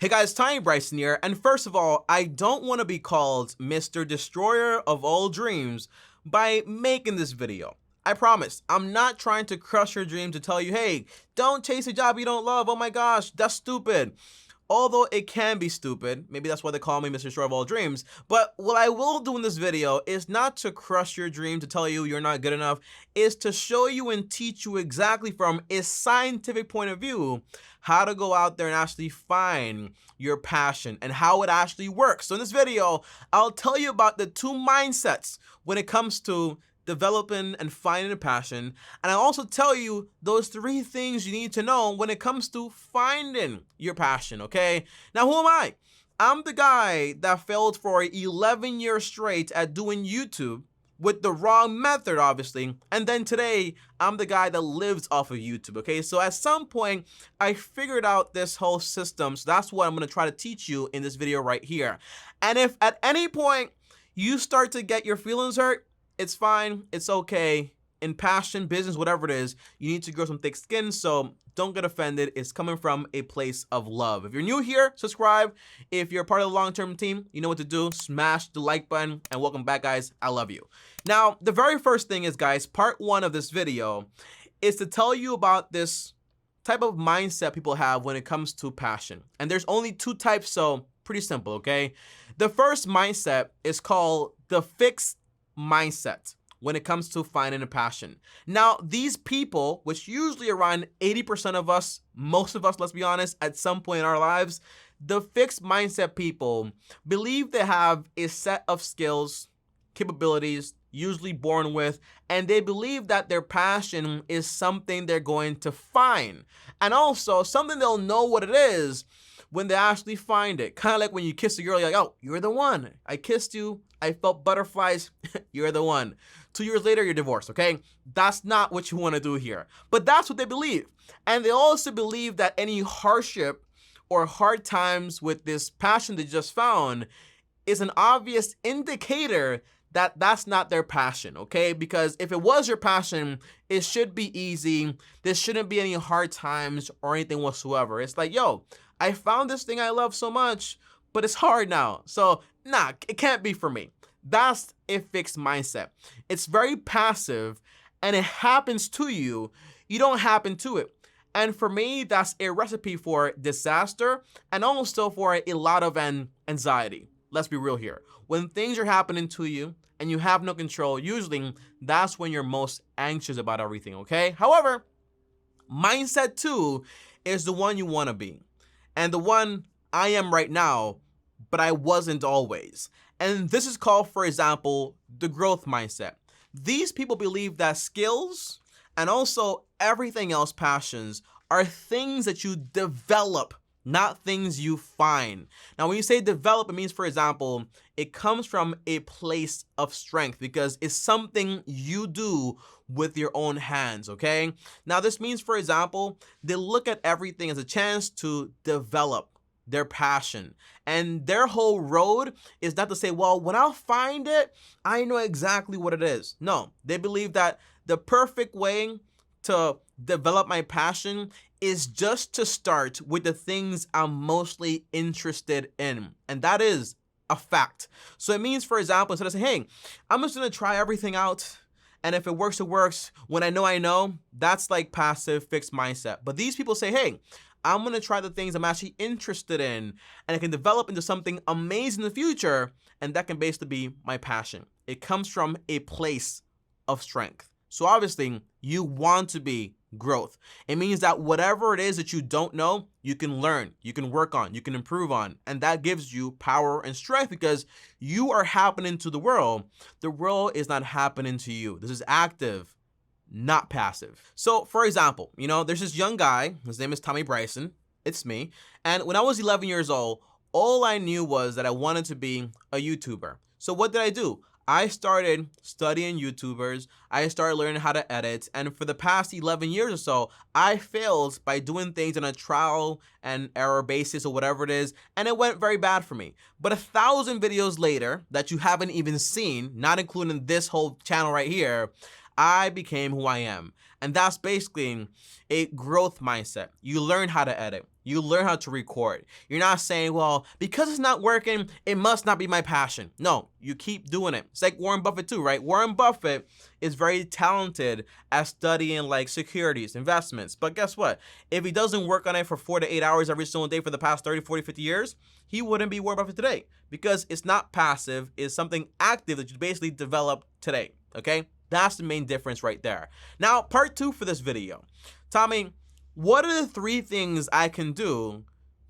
Hey guys, TommyBryson here, and first of all, I don't want to be called Mr. Destroyer of all dreams by making this video. I promise, I'm not trying to crush your dream to tell you, hey, don't chase a job you don't love, oh my gosh, that's stupid. Although it can be stupid, maybe that's why they call me Mr. Destroyer of all dreams, but what I will do in this video is not to crush your dream to tell you you're not good enough, is to show you and teach you exactly from a scientific point of view how to go out there and actually find your passion and how it actually works. So in this video, I'll tell you about the two mindsets when it comes to developing and finding a passion, and I'll also tell you those three things you need to know when it comes to finding your passion, okay? Now, who am I? I'm the guy that failed for 11 years straight at doing YouTube with the wrong method, obviously, and then today, I'm the guy that lives off of YouTube, okay? So at some point, I figured out this whole system, so that's what I'm gonna try to teach you in this video right here. And if at any point you start to get your feelings hurt, it's fine, it's okay. In passion, business, whatever it is, you need to grow some thick skin, so don't get offended. It's coming from a place of love. If you're new here, subscribe. If you're part of the long-term team, you know what to do. Smash the like button, and welcome back, guys. I love you. Now, the very first thing is, guys, part one of this video is to tell you about this type of mindset people have when it comes to passion. And there's only two types, so pretty simple, okay? The first mindset is called the fixed mindset when it comes to finding a passion. Now, these people, which usually around 80% of us, most of us, let's be honest, at some point in our lives, the fixed mindset people believe they have a set of skills, capabilities, usually born with, and they believe that their passion is something they're going to find. And also something they'll know what it is when they actually find it. Kind of like when you kiss a girl, you're like, oh, you're the one. I kissed you. I felt butterflies. You're the one. 2 years later, you're divorced, okay? That's not what you want to do here. But that's what they believe. And they also believe that any hardship or hard times with this passion they just found is an obvious indicator that that's not their passion, okay? Because if it was your passion, it should be easy. There shouldn't be any hard times or anything whatsoever. It's like, yo, I found this thing I love so much, but it's hard now. So, nah, it can't be for me. That's a fixed mindset. It's very passive, and it happens to you. You don't happen to it. And for me, that's a recipe for disaster and also for a lot of anxiety. Let's be real here. When things are happening to you and you have no control, usually that's when you're most anxious about everything, okay? However, mindset two is the one you want to be. And the one I am right now, but I wasn't always. And this is called, for example, the growth mindset. These people believe that skills and also everything else, passions, are things that you develop, not things you find. Now, when you say develop, it means, for example, it comes from a place of strength because it's something you do with your own hands, okay? Now, this means, for example, they look at everything as a chance to develop their passion. And their whole road is not to say, well, when I'll find it, I know exactly what it is. No, they believe that the perfect way to develop my passion is just to start with the things I'm mostly interested in. And that is a fact. So it means, for example, instead of saying, hey, I'm just gonna try everything out, and if it works, it works. When I know, that's like passive fixed mindset. But these people say, hey, I'm gonna try the things I'm actually interested in, and it can develop into something amazing in the future, and that can basically be my passion. It comes from a place of strength. So obviously, you want to be growth. It means that whatever it is that you don't know, you can learn, you can work on, you can improve on, and that gives you power and strength because you are happening to the world. The world is not happening to you. This is active, not passive. So for example, there's this young guy, his name is TommyBryson, it's me, and when I was 11 years old, all I knew was that I wanted to be a YouTuber. So what did I do? I started studying YouTubers, I started learning how to edit, and for the past 11 years or so, I failed by doing things on a trial and error basis or whatever it is, and it went very bad for me. But 1,000 videos later that you haven't even seen, not including this whole channel right here, I became who I am. And that's basically a growth mindset. You learn how to edit. You learn how to record. You're not saying, well, because it's not working, it must not be my passion. No, you keep doing it. It's like Warren Buffett too, right? Warren Buffett is very talented at studying like securities, investments. But guess what? If he doesn't work on it for 4 to 8 hours every single day for the past 30, 40, 50 years, he wouldn't be Warren Buffett today, because it's not passive. It's something active that you basically develop today, okay? That's the main difference right there. Now, part 2 for this video. Tommy, what are the 3 things I can do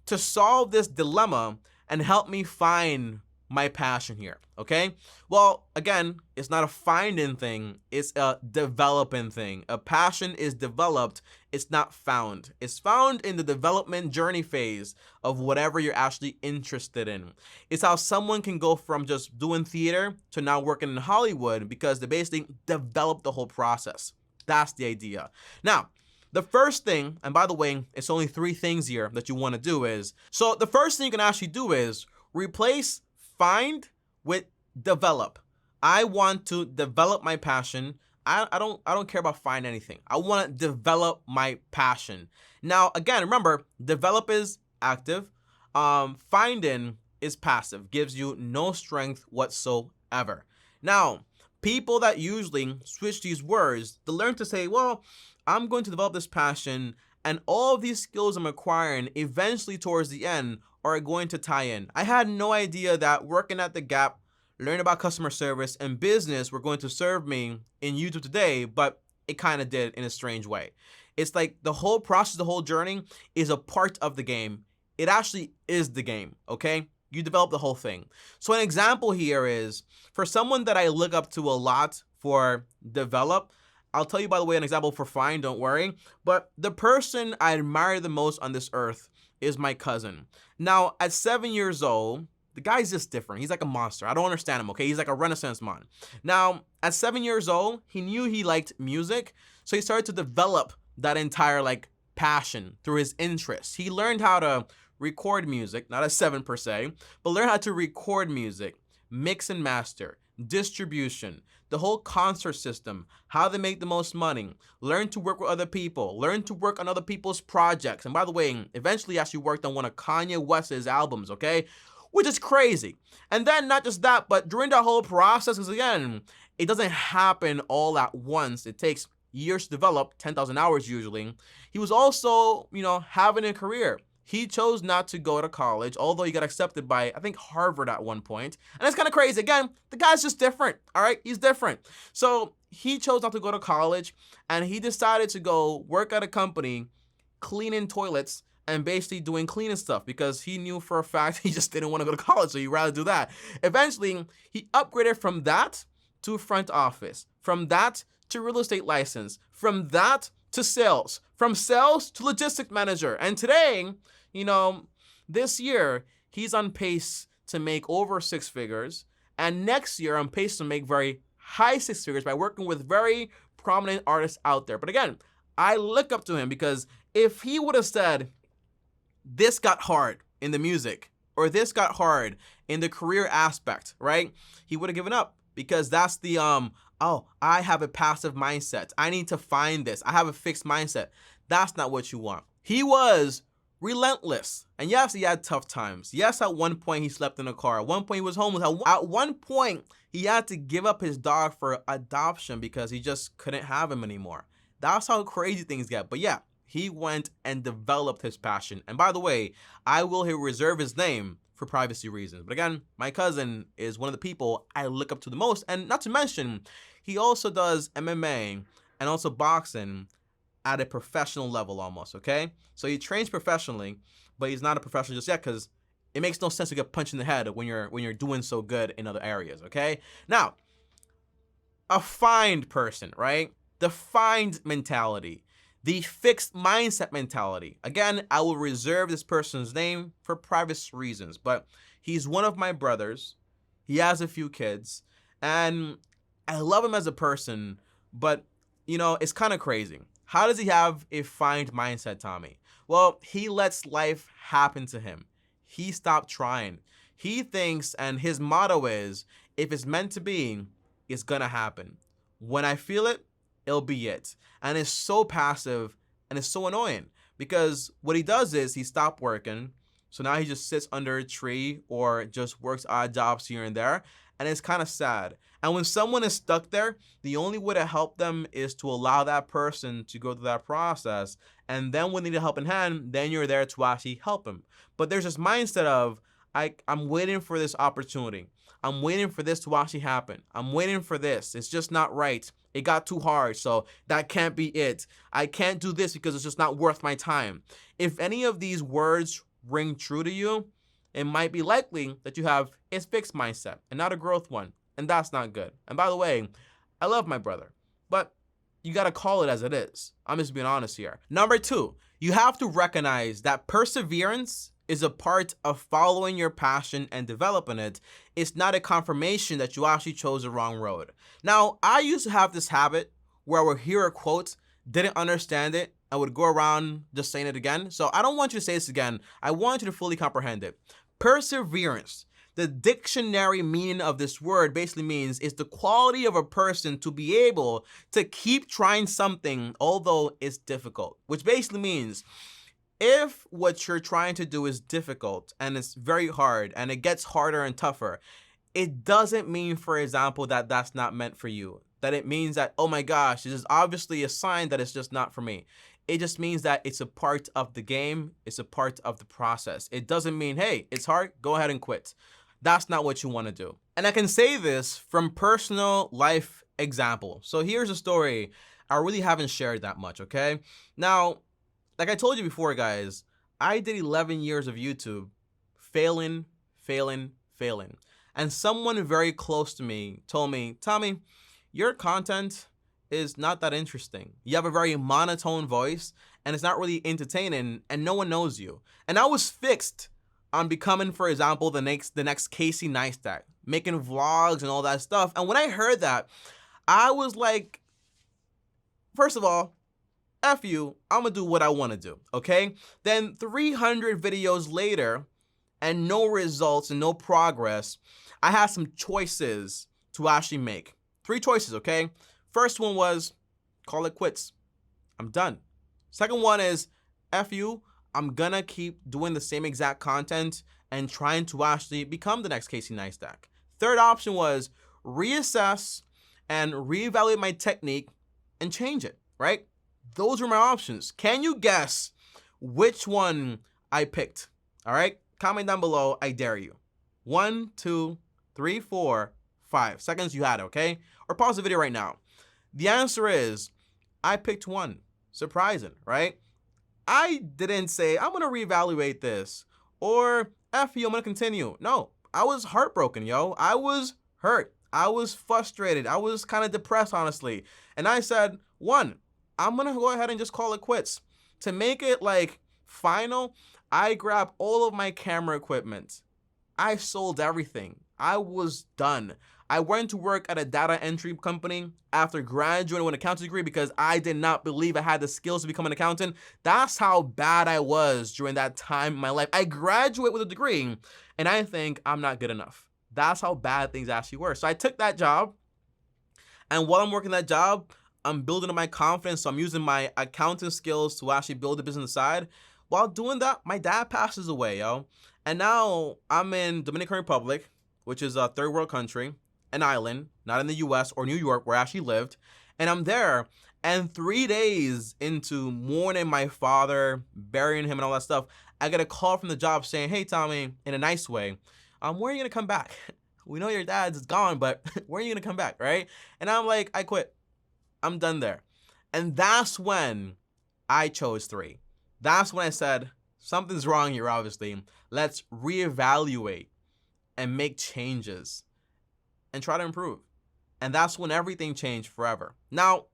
to solve this dilemma and help me find my passion here, okay? Well, again, it's not a finding thing, it's a developing thing. A passion is developed, it's not found. It's found in the development journey phase of whatever you're actually interested in. It's how someone can go from just doing theater to now working in Hollywood because they basically develop the whole process. That's the idea. Now, the first thing, and by the way, it's only 3 things here that you want to do is, so the first thing you can actually do is replace find with develop. I want to develop my passion. I don't care about find anything. I want to develop my passion. Now, again, remember, develop is active. Finding is passive, gives you no strength whatsoever. Now, people that usually switch these words, they learn to say, well, I'm going to develop this passion, and all of these skills I'm acquiring eventually towards the end are going to tie in. I had no idea that working at the Gap, learning about customer service and business were going to serve me in YouTube today, but it kind of did in a strange way. It's like the whole process, the whole journey is a part of the game. It actually is the game, okay? You develop the whole thing. So an example here is, for someone that I look up to a lot for develop, I'll tell you, by the way, an example for find, don't worry, but the person I admire the most on this earth is my cousin. Now, at 7 years old, the guy's just different. He's like a monster. I don't understand him, okay? He's like a Renaissance man. Now, at 7 years old, he knew he liked music, so he started to develop that entire like passion through his interests. He learned how to record music, not at 7 per se, but learn how to record music, mix and master, distribution, the whole concert system, how they make the most money, learn to work with other people, learn to work on other people's projects. And by the way, eventually actually worked on one of Kanye West's albums, okay? Which is crazy. And then not just that, but during that whole process, because again, it doesn't happen all at once. It takes years to develop, 10,000 hours usually. He was also, having a career. He chose not to go to college, although he got accepted by, I think, Harvard at one point. And it's kind of crazy. Again, the guy's just different, all right? He's different. So he chose not to go to college, and he decided to go work at a company cleaning toilets and basically doing cleaning stuff because he knew for a fact he just didn't want to go to college, so he'd rather do that. Eventually, he upgraded from that to front office, from that to real estate license, from that to sales, from sales to logistics manager. And today, this year, he's on pace to make over 6 figures. And next year, on pace to make very high 6 figures by working with very prominent artists out there. But again, I look up to him because if he would have said, this got hard in the music, or this got hard in the career aspect, right? He would have given up because that's the, I have a passive mindset. I need to find this. I have a fixed mindset. That's not what you want. He was relentless. And yes, he had tough times. Yes, at one point he slept in a car. At one point he was homeless. At one point he had to give up his dog for adoption because he just couldn't have him anymore. That's how crazy things get. But yeah, he went and developed his passion. And by the way, I will reserve his name for privacy reasons. But again, my cousin is one of the people I look up to the most. And not to mention, he also does MMA and also boxing at a professional level almost, okay? So he trains professionally, but he's not a professional just yet because it makes no sense to get punched in the head when you're doing so good in other areas, okay? Now, a find person, right? The find mentality, the fixed mindset mentality. Again, I will reserve this person's name for privacy reasons, but he's one of my brothers. He has a few kids, and I love him as a person, but, it's kind of crazy. How does he have a find mindset, Tommy? Well, he lets life happen to him. He stopped trying. He thinks, and his motto is, if it's meant to be, it's gonna happen. When I feel it, it'll be it. And it's so passive and it's so annoying because what he does is he stopped working. So now he just sits under a tree or just works odd jobs here and there. And it's kind of sad. And when someone is stuck there, the only way to help them is to allow that person to go through that process. And then when they need a helping hand, then you're there to actually help them. But there's this mindset of, I'm waiting for this opportunity. I'm waiting for this to actually happen. I'm waiting for this. It's just not right. It got too hard, so that can't be it. I can't do this because it's just not worth my time. If any of these words ring true to you, it might be likely that you have a fixed mindset and not a growth one. And that's not good. And by the way, I love my brother, but you got to call it as it is. I'm just being honest here. Number 2, you have to recognize that perseverance is a part of following your passion and developing it. It's not a confirmation that you actually chose the wrong road. Now, I used to have this habit where I would hear a quote, didn't understand it, I would go around just saying it again. So I don't want you to say this again. I want you to fully comprehend it. Perseverance. The dictionary meaning of this word basically means it's the quality of a person to be able to keep trying something although it's difficult, which basically means if what you're trying to do is difficult and it's very hard and it gets harder and tougher, it doesn't mean, for example, that that's not meant for you. That it means that, oh my gosh, this is obviously a sign that it's just not for me. It just means that it's a part of the game. It's a part of the process. It doesn't mean, hey, it's hard, go ahead and quit. That's not what you want to do. And I can say this from personal life example. So here's a story I really haven't shared that much, okay? Now, like I told you before, guys, I did 11 years of YouTube failing. And someone very close to me told me, Tommy, your content is not that interesting. You have a very monotone voice and it's not really entertaining and no one knows you. And I was fixed on becoming, for example, the next Casey Neistat, making vlogs and all that stuff. And when I heard that, I was like, first of all, F you, I'm gonna do what I wanna do, okay? Then 300 videos later and no results and no progress, I had some choices to actually make. 3 choices, okay? First one was, call it quits. I'm done. Second one is, F you, I'm gonna keep doing the same exact content and trying to actually become the next Casey Neistat. Third option was reassess and reevaluate my technique and change it, right? Those were my options. Can you guess which one I picked? All right, comment down below, I dare you. 1, 2, 3, 4, 5 seconds, you had it, okay? Or pause the video right now. The answer is, I picked 1. Surprising, right? I didn't say, I'm gonna reevaluate this, or F you, I'm gonna continue. No, I was heartbroken, yo. I was hurt. I was frustrated. I was kind of depressed, honestly. And I said, 1, I'm gonna go ahead and just call it quits. To make it like final, I grabbed all of my camera equipment. I sold everything. I was done. I went to work at a data entry company after graduating with an accounting degree because I did not believe I had the skills to become an accountant. That's how bad I was during that time in my life. I graduate with a degree and I think I'm not good enough. That's how bad things actually were. So I took that job, and while I'm working that job, I'm building up my confidence. So I'm using my accounting skills to actually build a business on the side. While doing that, my dad passes away, yo. And now I'm in Dominican Republic, which is a third world country, an island, not in the US or New York where I actually lived. And I'm there, and 3 days into mourning my father, burying him and all that stuff, I get a call from the job saying, hey, Tommy, in a nice way, when are you gonna come back? We know your dad's gone, but when are you gonna come back, right? And I'm like, I quit. I'm done there. And that's when I chose 3. That's when I said, something's wrong here, obviously. Let's reevaluate and make changes and try to improve. And that's when everything changed forever. Now,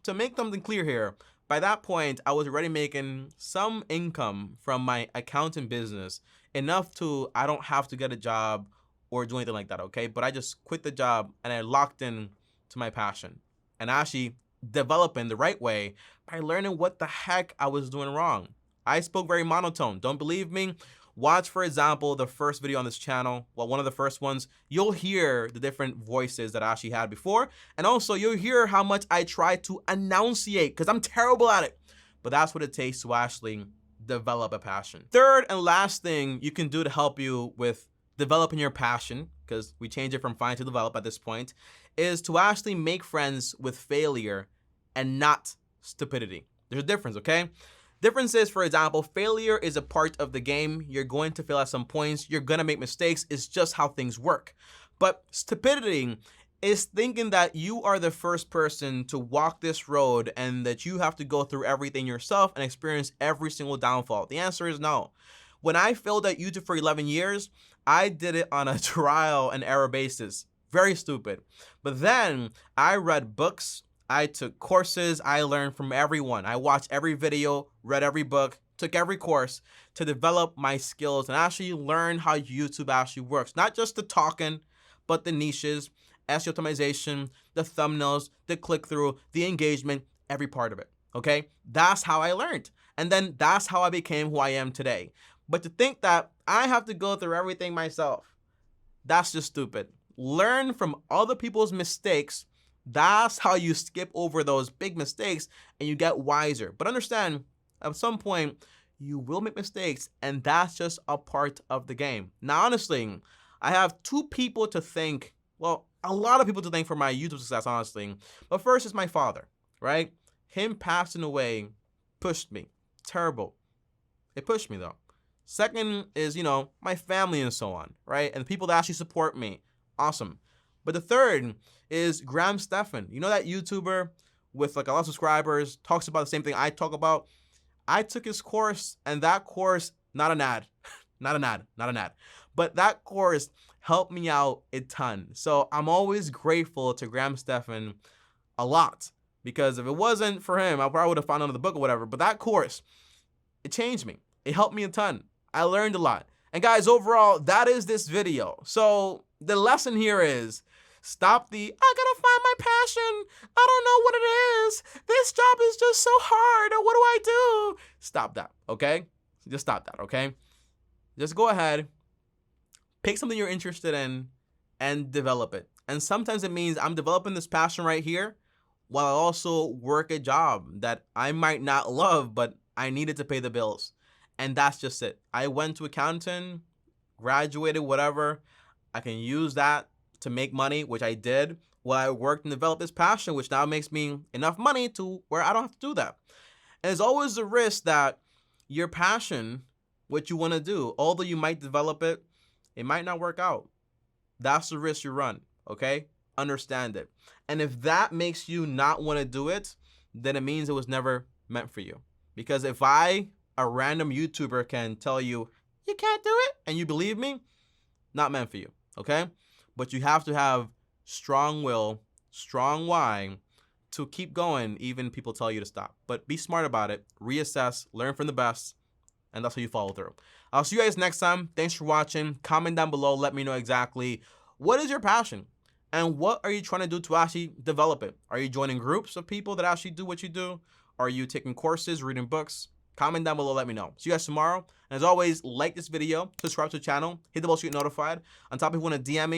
to make something clear here, by that point, I was already making some income from my accounting business, enough to, I don't have to get a job or do anything like that, okay? But I just quit the job and I locked in to my passion and actually developing the right way by learning what the heck I was doing wrong. I spoke very monotone. Don't believe me? Watch, for example, the first video on this channel. Well, one of the first ones. You'll hear the different voices that I actually had before. And also, you'll hear how much I try to enunciate because I'm terrible at it. But that's what it takes to actually develop a passion. Third and last thing you can do to help you with developing your passion, because we change it from find to develop at this point, is to actually make friends with failure and not stupidity. There's a difference, okay? Difference is, for example, failure is a part of the game. You're going to fail at some points. You're going to make mistakes. It's just how things work. But stupidity is thinking that you are the first person to walk this road and that you have to go through everything yourself and experience every single downfall. The answer is no. When I failed at YouTube for 11 years, I did it on a trial and error basis. Very stupid. But then I read books, I took courses, I learned from everyone. I watched every video, read every book, took every course to develop my skills and actually learn how YouTube actually works. Not just the talking, but the niches, SEO optimization, the thumbnails, the click-through, the engagement, every part of it, okay? That's how I learned. And then that's how I became who I am today. But to think that I have to go through everything myself, that's just stupid. Learn from other people's mistakes. That's how you skip over those big mistakes and you get wiser. But understand, at some point, you will make mistakes, and that's just a part of the game. Now, honestly, I have two people to thank, well, a lot of people to thank for my YouTube success, honestly. But first is my father, right? Him passing away pushed me. Terrible. It pushed me, though. Second is, my family and so on, right? And the people that actually support me. Awesome. But the third is Graham Stephan. You know that YouTuber with like a lot of subscribers, talks about the same thing I talk about? I took his course, and that course, not an ad, not an ad, but that course helped me out a ton. So I'm always grateful to Graham Stephan a lot, because if it wasn't for him, I probably would have found another book or whatever. But that course, it changed me. It helped me a ton. I learned a lot. And guys, overall, that is this video. So the lesson here is, stop the, I gotta find my passion, I don't know what it is, this job is just so hard, what do I do? Stop that, okay? Just stop that, okay? Just go ahead, pick something you're interested in, and develop it. And sometimes it means I'm developing this passion right here while I also work a job that I might not love, but I needed to pay the bills. And that's just it. I went to accounting, graduated, whatever. I can use that to make money, which I did, while I worked and developed this passion, which now makes me enough money to where I don't have to do that. And there's always the risk that your passion, what you want to do, although you might develop it, it might not work out. That's the risk you run, okay? Understand it. And if that makes you not want to do it, then it means it was never meant for you. Because if I, a random YouTuber, can tell you, you can't do it, and you believe me, not meant for you, okay? But you have to have strong will, strong why to keep going, even people tell you to stop. But be smart about it, reassess, learn from the best, and that's how you follow through. I'll see you guys next time. Thanks for watching. Comment down below. Let me know exactly what is your passion and what are you trying to do to actually develop it. Are you joining groups of people that actually do what you do? Are you taking courses, reading books? Comment down below, let me know. See you guys tomorrow. And as always, like this video, subscribe to the channel, hit the bell so you get notified. On top, if you want to DM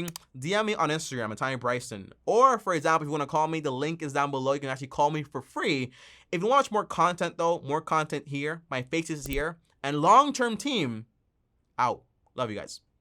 me on Instagram at TommyBryson. Or, for example, if you want to call me, the link is down below. You can actually call me for free. If you want to watch more content, though, more content here. My face is here. And long-term team, out. Love you guys.